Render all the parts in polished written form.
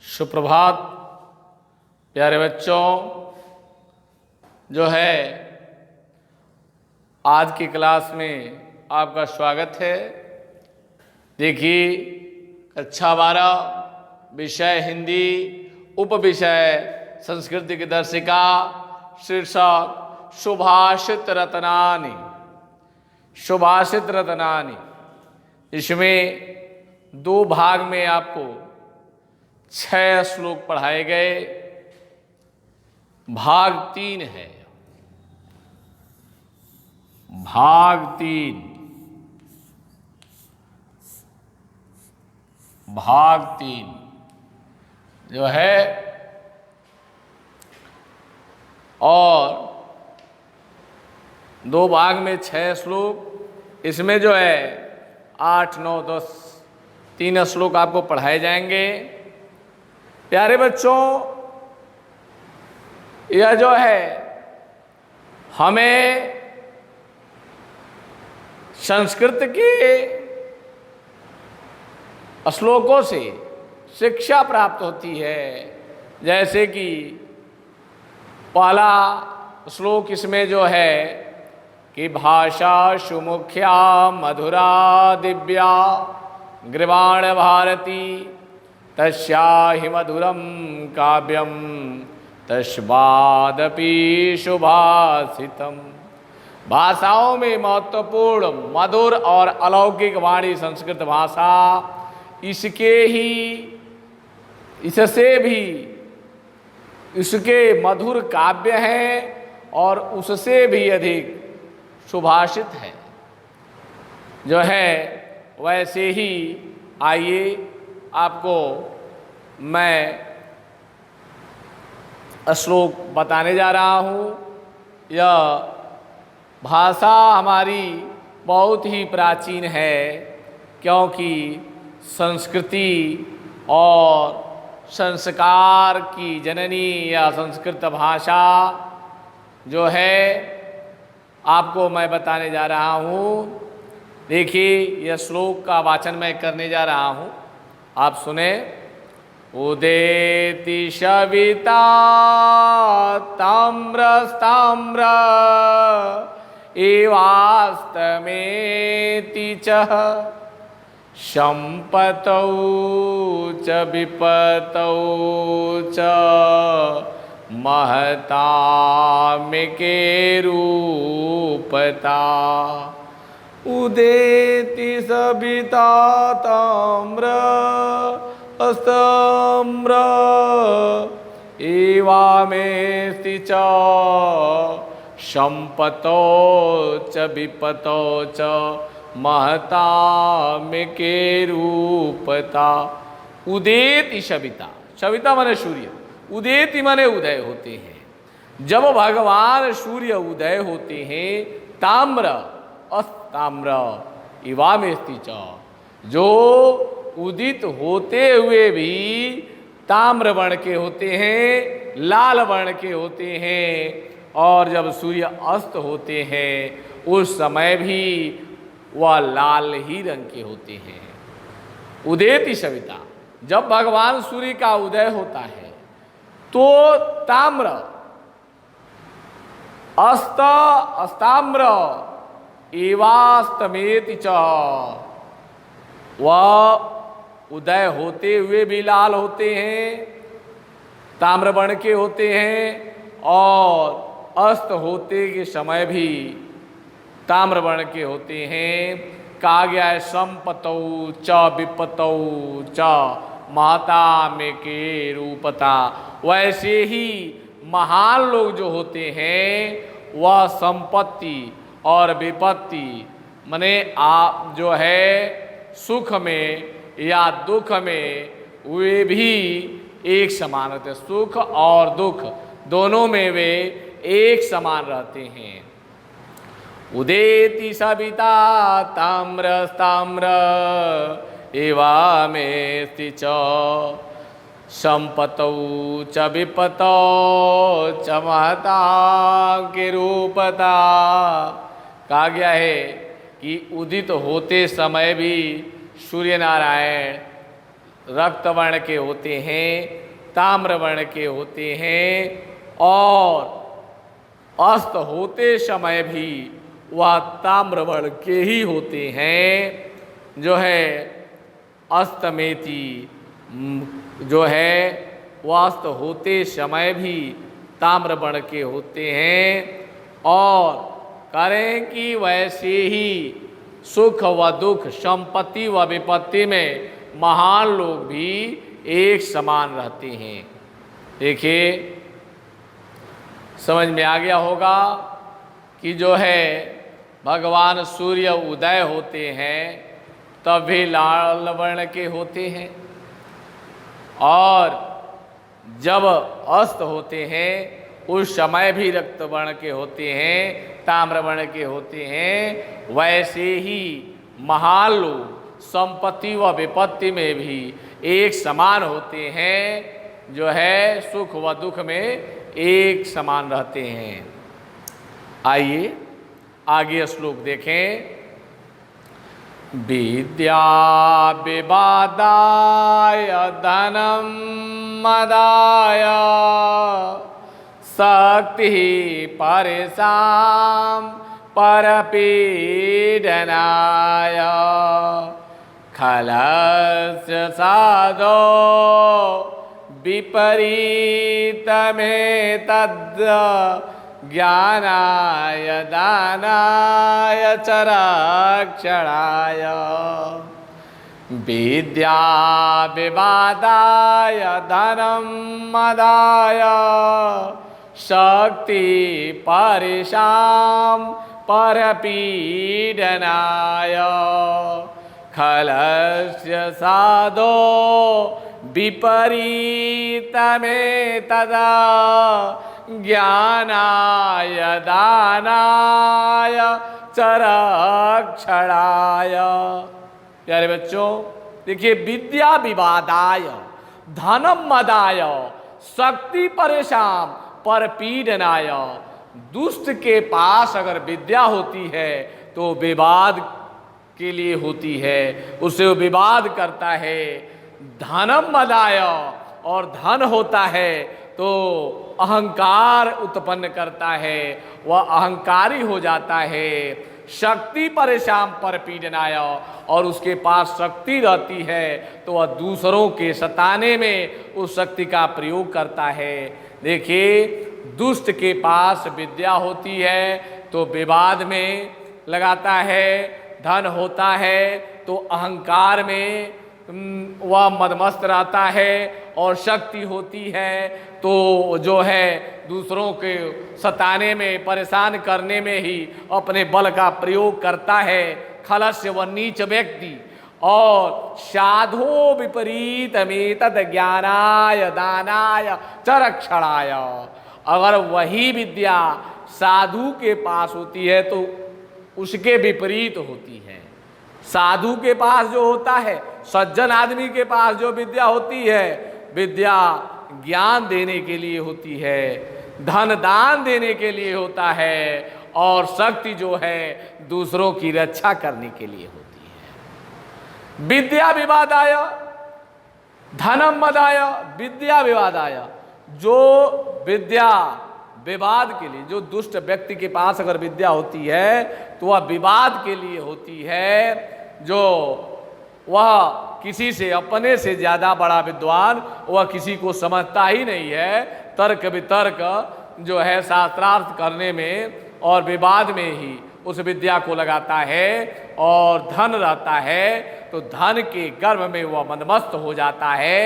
सुप्रभात प्यारे बच्चों। जो है आज की क्लास में आपका स्वागत है। देखिए कक्षा 12 विषय हिंदी, उप विषय संस्कृति की दर्शिका, शीर्षक सुभाषित रत्नानि। सुभाषित रत्नानि, इसमें 2 भाग में आपको 6 श्लोक पढ़ाए गए। भाग 3 है। भाग 3 जो है, और 2 भाग में 6 श्लोक। इसमें जो है 8, 9, 10 3 श्लोक आपको पढ़ाए जाएंगे। प्यारे बच्चों, यह जो है हमें संस्कृत के श्लोकों से शिक्षा प्राप्त होती है। जैसे कि पहला श्लोक इसमें जो है कि भाषा सुमुख्या मधुरा दिव्या गृवाण भारती तस्याहि मधुरम काव्यम तस्मादपि सुभाषितम। भाषाओं में महत्वपूर्ण मधुर और अलौकिक वाणी संस्कृत भाषा, इससे भी इसके मधुर काव्य हैं और उससे भी अधिक सुभाषित है। जो है वैसे ही आइए आपको मैं श्लोक बताने जा रहा हूँ। यह भाषा हमारी बहुत ही प्राचीन है, क्योंकि संस्कृति और संस्कार की जननी या संस्कृत भाषा जो है आपको मैं बताने जा रहा हूँ। देखिए यह श्लोक का वाचन मैं करने जा रहा हूँ, आप सुने। उदेति सविता ताम्रस्ताम्र एवास्तमेति च संपतौ च विपतौ च महतामिके रूपता। उदेति सविता ताम्र अस्ताम्र एवामेस्ति च संपतो च विपतो च महतामिके रूपता। उदेति सविता, सविता माने सूर्य, उदेति माने उदय होते हैं। जब भगवान सूर्य उदय होते हैं, ताम्र अस्ताम्र इवामेस्ति च, जो उदित होते हुए भी ताम्र वर्ण के होते हैं, लाल वर्ण के होते हैं, और जब सूर्य अस्त होते हैं उस समय भी वह लाल ही रंग के होते हैं। उदेति सविता, जब भगवान सूर्य का उदय होता है तो ताम्र अस्त अस्ताम्र एवास्तमेति च, वह उदय होते हुए भी लाल होते हैं, ताम्र वर्ण के होते हैं, और अस्त होते के समय भी ताम्र वर्ण के होते हैं। कहा गया है संपतौ च विपतौ च महतामिके रूपता। वैसे ही महान लोग जो होते हैं वह संपत्ति और विपत्ति माने आप जो है सुख में या दुख में वे भी एक समान होते हैं। सुख और दुख दोनों में वे एक समान रहते हैं। उदेति सविता ताम्रस्ताम्र एवामेस्ति च संपतौ च विपतौ च महतामिके रूपता। कहा गया है कि उदित होते समय भी सूर्य नारायण रक्त वर्ण के होते हैं, ताम्र वर्ण के होते हैं, और अस्त होते समय भी वह ताम्र वर्ण के ही होते हैं। जो है अस्तमेति जो है वह अस्त होते समय भी ताम्र वर्ण के होते हैं। और करें कि वैसे ही सुख व दुख, संपत्ति व विपत्ति में महान लोग भी एक समान रहते हैं। देखिए, समझ में आ गया होगा कि जो है भगवान सूर्य उदय होते हैं तब भी लाल वर्ण के होते हैं, और जब अस्त होते हैं उस समय भी रक्त वर्ण के होते हैं, ताम्र वर्ण के होते हैं। वैसे ही महान लोग संपत्ति व विपत्ति में भी एक समान होते हैं, जो है सुख व दुख में एक समान रहते हैं। आइए आगे श्लोक देखें। विद्या विवादाय धनम मदाय शक्ति परेशान परपीडनाय खलस्य साधो विपरीतमेतद् ज्ञानाय दानाय च रक्षणाय विद्या विवादाय धनं मदाय शक्ति परेशान परपीडनाय खलस्य साधो विपरीतमेतदा ज्ञानाय दानाय च रक्षणाय। प्यारे बच्चों, देखिए, विद्या विवादाय धनम मदाय शक्ति परेशान परपीडनाय। दुष्ट के पास अगर विद्या होती है तो विवाद के लिए होती है, उसे वो विवाद करता है। धनम मदाय, और धन होता है तो अहंकार उत्पन्न करता है, वह अहंकारी हो जाता है। शक्ति परेशान परपीडनाय, और उसके पास शक्ति रहती है तो वह दूसरों के सताने में उस शक्ति का प्रयोग करता है। देखिए, दुष्ट के पास विद्या होती है तो विवाद में लगाता है, धन होता है तो अहंकार में वह मदमस्त रहता है, और शक्ति होती है तो जो है दूसरों के सताने में, परेशान करने में ही अपने बल का प्रयोग करता है। खलस्य व नीच व्यक्ति, और साधो विपरीतमेतद् ज्ञानाय दानाय च रक्षणाय। अगर वही विद्या साधु के पास होती है तो उसके विपरीत होती है। साधु के पास जो होता है, सज्जन आदमी के पास जो विद्या होती है, विद्या ज्ञान देने के लिए होती है, धन दान देने के लिए होता है, और शक्ति जो है दूसरों की रक्षा करने के लिए होती है। विद्या विवादाय धनम मदाय, विद्या विवादाय, जो विद्या विवाद के लिए, जो दुष्ट व्यक्ति के पास अगर विद्या होती है तो वह विवाद के लिए होती है। जो वह किसी से, अपने से ज़्यादा बड़ा विद्वान, वह किसी को समझता ही नहीं है। तर्क वितर्क जो है शास्त्रार्थ करने में और विवाद में ही उस विद्या को लगाता है, और धन रहता है तो धन के गर्भ में वह मदमस्त हो जाता है,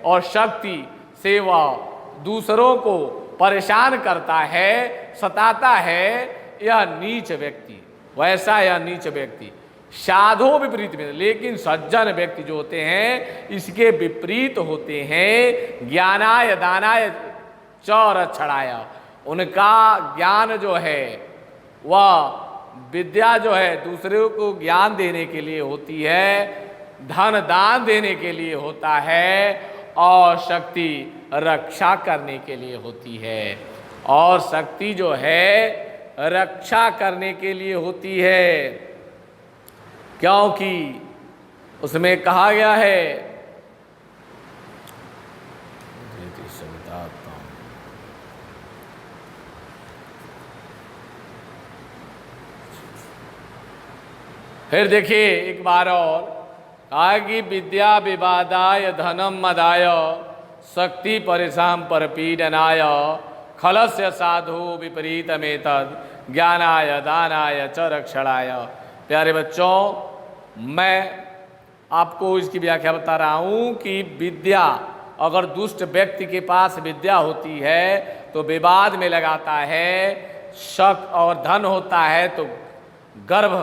और शक्ति से वह दूसरों को परेशान करता है, सताता है। यह नीच व्यक्ति, वैसा यह नीच व्यक्ति साधो विपरीत में, लेकिन सज्जन व्यक्ति जो होते हैं इसके विपरीत होते हैं। ज्ञानाय दानाय च रक्षणाय, उनका ज्ञान जो है, वह विद्या जो है दूसरे को ज्ञान देने के लिए होती है, धन दान देने के लिए होता है, और शक्ति रक्षा करने के लिए होती है। और शक्ति जो है रक्षा करने के लिए होती है, क्योंकि उसमें कहा गया है सवितात्मा। फिर देखिए एक बार और कहा कि विद्या विवादाय धनम मदाय शक्ति परिशाम पर पीडनाय खलस्य साधु विपरीतमेतद ज्ञानाय दानाय च रक्षणाय। प्यारे बच्चों, मैं आपको इसकी व्याख्या बता रहा हूँ कि विद्या, अगर दुष्ट व्यक्ति के पास विद्या होती है तो विवाद में लगाता है, शक और धन होता है तो गर्व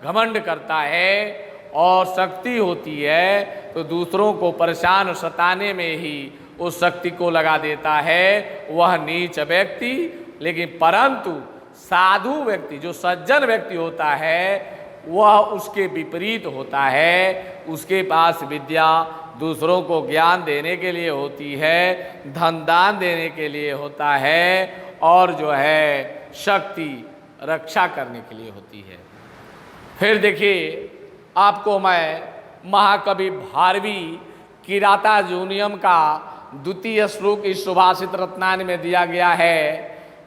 घमंड करता है, और शक्ति होती है तो दूसरों को परेशान सताने में ही उस शक्ति को लगा देता है, वह नीच व्यक्ति। लेकिन परंतु साधु व्यक्ति, जो सज्जन व्यक्ति होता है, वह उसके विपरीत होता है। उसके पास विद्या दूसरों को ज्ञान देने के लिए होती है, धन दान देने के लिए होता है, और जो है शक्ति रक्षा करने के लिए होती है। फिर देखिए आपको मैं महाकवि भारवी किरातार्जुनीयम का द्वितीय श्लोक इस सुभाषित रत्नान में दिया गया है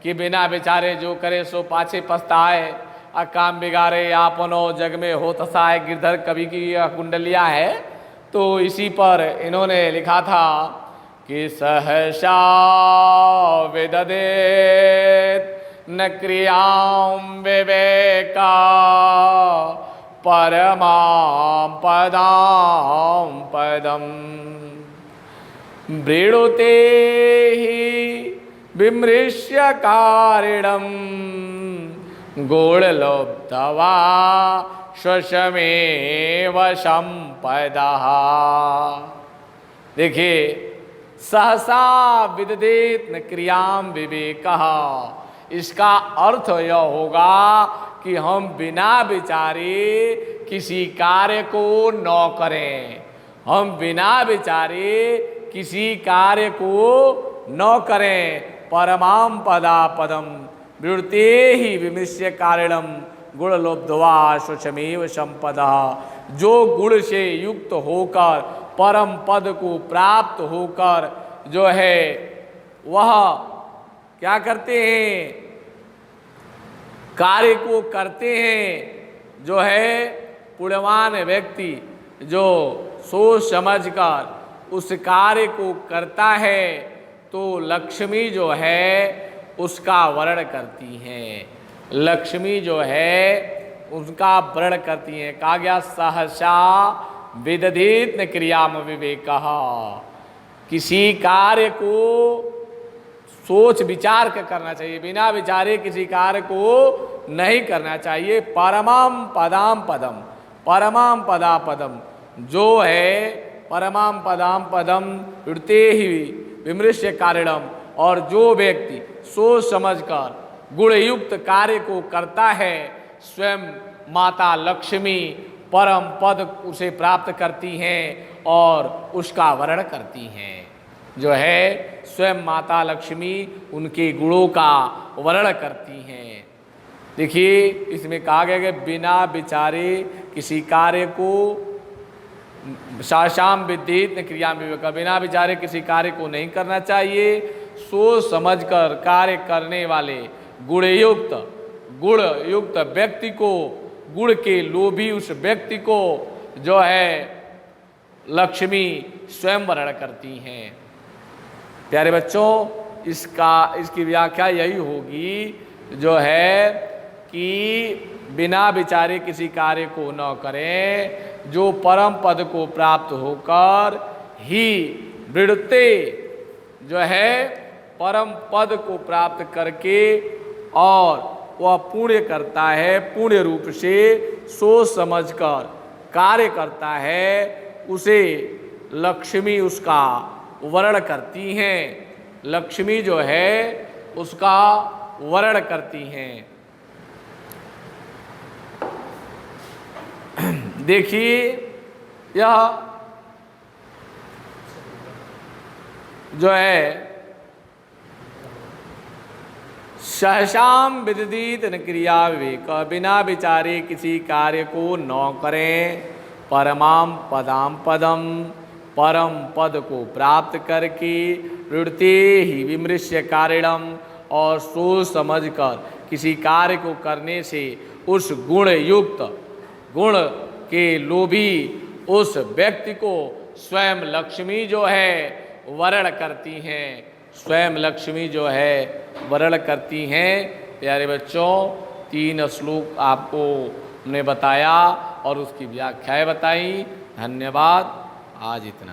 कि बिना विचारे जो करे सो पाछे पछताए, अकाम बिगाड़े आपनो जग में हो तसाए। गिरधर कवि की यह कुंडलिया है। तो इसी पर इन्होंने लिखा था कि सहसा विदधेत न क्रियां विवेका परमां पदां पदम वृणुते हि विमृश्य कारिणं गूढ़लोब्धवा स्वशमेव संपदः। देखिए, सहसा विदधेत न क्रियां विवेकः, इसका अर्थ यह होगा कि हम बिना विचारे किसी कार्य को न करें। हम बिना विचारे किसी कार्य को न करें। परमाम पदा पदम वृत्ते ही विमृश्य कारिणम गुणलोब्धवा स्वचमेव संपदा। जो गुण से युक्त होकर परम पद को प्राप्त होकर जो है वह क्या करते हैं, कार्य को करते हैं। जो है पुण्यवान व्यक्ति जो सोच समझकर उस कार्य को करता है तो लक्ष्मी जो है उसका वर्ण करती हैं। लक्ष्मी जो है उसका वर्ण करती हैं। कहा गया सहसा विदधेत न क्रियाम विवेकः, किसी कार्य को सोच विचार कर करना चाहिए, बिना विचारे किसी कार्य को नहीं करना चाहिए। परमाम पदाम पदम, परमाम पदा पदम, जो है परमाम पदाम पदम वृत्ते ही विमृश्य कारिणम, और जो व्यक्ति सोच समझकर गुणयुक्त कार्य को करता है, स्वयं माता लक्ष्मी परम पद उसे प्राप्त करती हैं और उसका वर्ण करती हैं। जो है स्वयं माता लक्ष्मी उनके गुणों का वर्ण करती हैं। देखिए इसमें कहा गया कि बिना विचारे किसी कार्य को, शाशाम विद्येत न क्रिया विवेक, बिना विचारे किसी कार्य को नहीं करना चाहिए। सोच समझकर कार्य करने वाले गुणयुक्त व्यक्ति को, गुण के लोभी उस व्यक्ति को जो है लक्ष्मी स्वयं वर्ण करती हैं। प्यारे बच्चों, इसकी व्याख्या यही होगी जो है कि बिना विचारे किसी कार्य को न करें। जो परम पद को प्राप्त होकर ही वृत्ते जो है परम पद को प्राप्त करके और वह पुण्य करता है, पुण्य रूप से सोच समझकर कार्य करता है, उसे लक्ष्मी उसका वर्ण करती हैं। लक्ष्मी जो है उसका वर्ण करती हैं। देखिए यह जो है सहसाम विदधेत न क्रिया विवेक, बिना विचारे किसी कार्य को न करें। परमाम पदाम पदम परम पद को प्राप्त करके वृत्ते ही विमृश्य कारिणम, और सोच समझकर किसी कार्य को करने से उस गुण युक्त, गुण के लोभी उस व्यक्ति को स्वयं लक्ष्मी जो है वरण करती हैं, स्वयं लक्ष्मी जो है वरण करती हैं। प्यारे बच्चों, 3 श्लोक आपको हमने बताया और उसकी व्याख्याएं बताई। धन्यवाद। आज इतना।